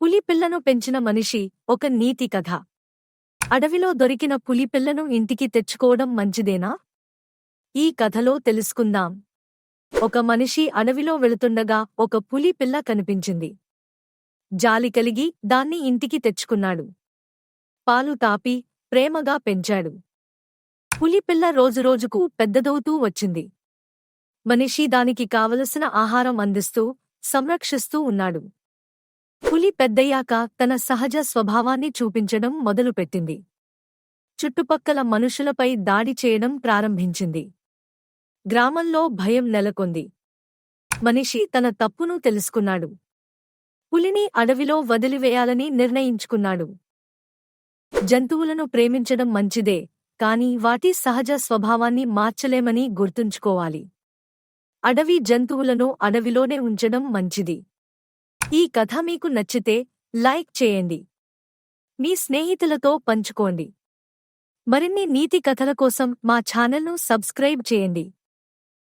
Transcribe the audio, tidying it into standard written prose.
పులిపిల్లను పెంచిన మనిషి. ఒక నీతి కథ. అడవిలో దొరికిన పులిపిల్లను ఇంటికి తెచ్చుకోవడం మంచిదేనా? ఈ కథలో తెలుసుకుందాం. ఒక మనిషి అడవిలో వెళుతుండగా ఒక పులి పిల్ల కనిపించింది. జాలి కలిగి దాన్ని ఇంటికి తెచ్చుకున్నాడు. పాలు తాపి ప్రేమగా పెంచాడు. పులిపిల్ల రోజురోజుకు పెద్దదవుతూ వచ్చింది. మనిషి దానికి కావలసిన ఆహారం అందిస్తూ సంరక్షిస్తూ ఉన్నాడు. పులి పెద్దయ్యాక తన సహజ స్వభావాన్ని చూపించడం మొదలుపెట్టింది. చుట్టుపక్కల మనుషులపై దాడి చేయడం ప్రారంభించింది. గ్రామంలో భయం నెలకొంది. మనిషి తన తప్పును తెలుసుకున్నాడు. పులిని అడవిలో వదిలివేయాలని నిర్ణయించుకున్నాడు. జంతువులను ప్రేమించడం మంచిదే, కాని వాటి సహజ స్వభావాన్ని మార్చలేమని గుర్తుంచుకోవాలి. అడవి జంతువులను అడవిలోనే ఉంచడం మంచిది. ఈ కథ మీకు నచ్చితే లైక్ చేయండి. మీ స్నేహితులతో పంచుకోండి. మరిన్ని నీతి కథల కోసం మా ఛానల్ను సబ్స్క్రైబ్ చేయండి.